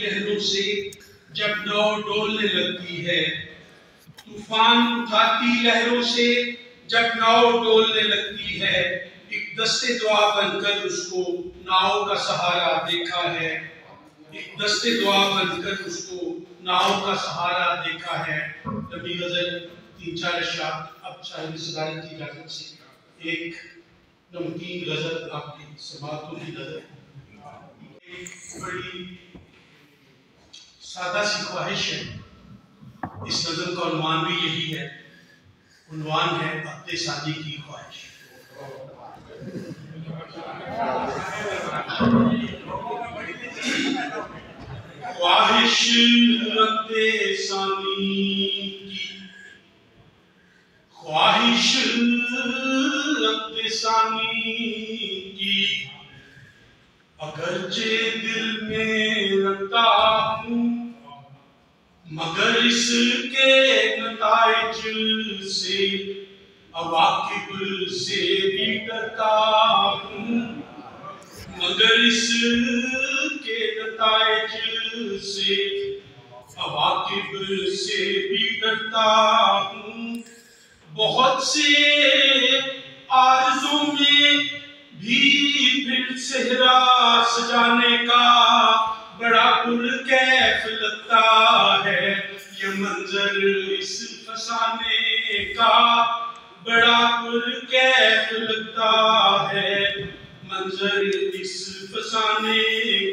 लहरों से जब नाव डोलने लगती है, तूफान उठाती लहरों से जब नाव डोलने लगती है, एक दस्ते दुआ बनकर उसको नाव का सहारा देखा है, एक दस्ते दुआ बनकर उसको नाव का सहारा देखा है। नबी गजल 3-4 अशआर। अब शायद सदारत की इजाजत से एक नमकीन गजल आपकी समातों की गजल, एक बड़ी सादा सी ख्वाहिश है। इस नज़म का उन्वान भी यही है, उन्वान है अपने शादी की ख्वाहिश। ख्वाहिश अपने सानी की, ख्वाहिश अपने सानी की, अगरचे दिल में रखता हूँ मगर इसके नताइज से अवाकिब से भी डरता हूँ, मगर इसके नताइज से अवाकिब से भी डरता हूँ। बहुत से आरज़ू में भी फिर सेहरा सजाने का बड़ा पुरकैफ लगता है, ये मंजर इस फसाने का बड़ा पुरकैफ लगता है, मंजर इस फसाने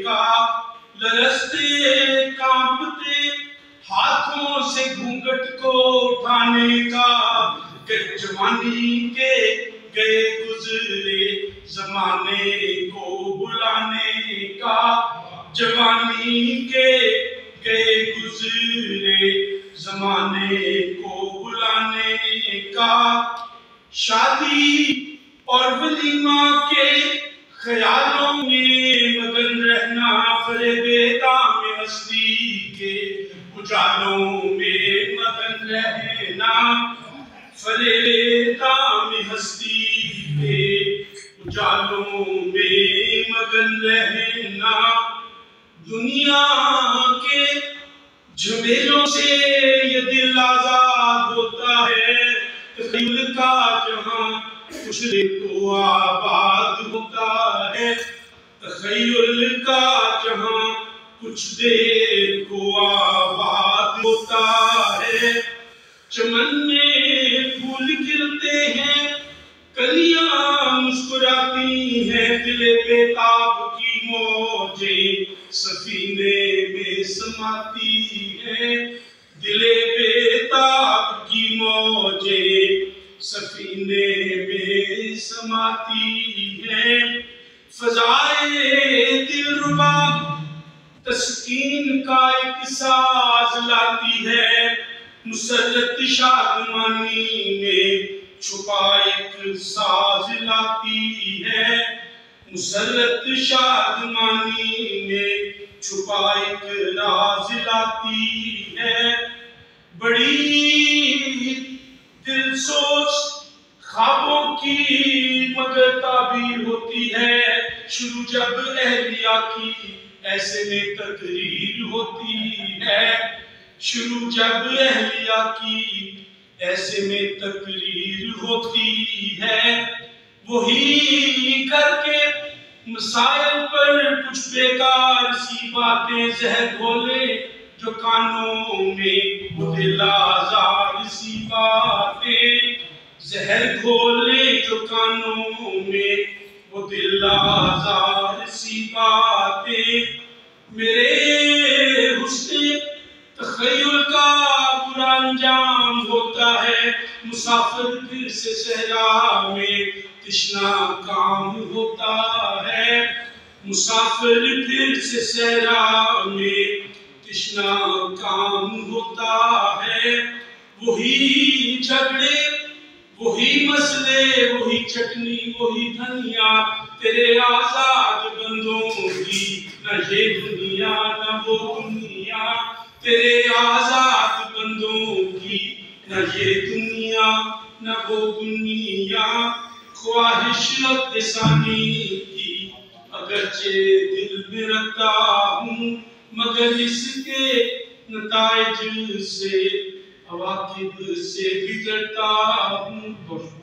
का। लरजते कांपते हाथों से घूंघट को उठाने का, जवानी के गए गुजरे जमाने को बुलाने का, जवानी के गए गुजरे जमाने को बुलाने का। शादी और वलीमा के ख्यालों में मगन रहना, फरेबे दाम हस्ती के उजालों में मगन रहना, फरेबे दाम हस्ती के उजालों में मगन रहना। दुनिया के झमेलों से ये दिल आजाद होता है, तखय्युल का जहां कुछ देर को आबाद होता है, तखय्युल का जहां कुछ देर को आबाद होता है। चमन में फूल खिलते हैं, कलियां मुस्कुराती हैं, दिले बेताब की मौजें सफीने में समाती है, दिले बेताब की मौजें सफीने में समाती है। फजाए दिलरुबा तस्कीन का एक साज लाती है, मुसर्रत शादमानी में छुपा एक साज लाती है, मुसर्रत शादमानी में छुपा एक राज लाती है। बड़ी दिल सोच ख्वाबों की मगर ताबीर होती है, शुरू जब अहलिया की ऐसे में तकरीर होती है, शुरू जब अहलिया की ऐसे में तकरीर होती है। वही करके मसाइल पर कुछ बेकार सी बातें जहर घोले जो कानों में, वो दिल आज़ार सी बातें जहर घोले जो कानों में, वो दिल आज़ार सी बातें। मेरे हुस्न तखय्युल का बुरा अंजाम होता है, मुसाफिर फिर से सहरा में तिश्ना काम होता है, मुसाफिर फिर से सहरा में तिश्ना काम होता है। वही झगड़े वही मसले वही चटनी वही धनिया, तेरे आजाद बंदों की न ये दुनिया न वो दुनिया, तेरे आजाद बंदों की न ये दुनिया न वो दुनिया। ख्वाहिश रब्बिसानी की अगरचे दिल में रखता हूँ, मगर इसके नताइज से अवाकिब से बिगड़ता हूँ।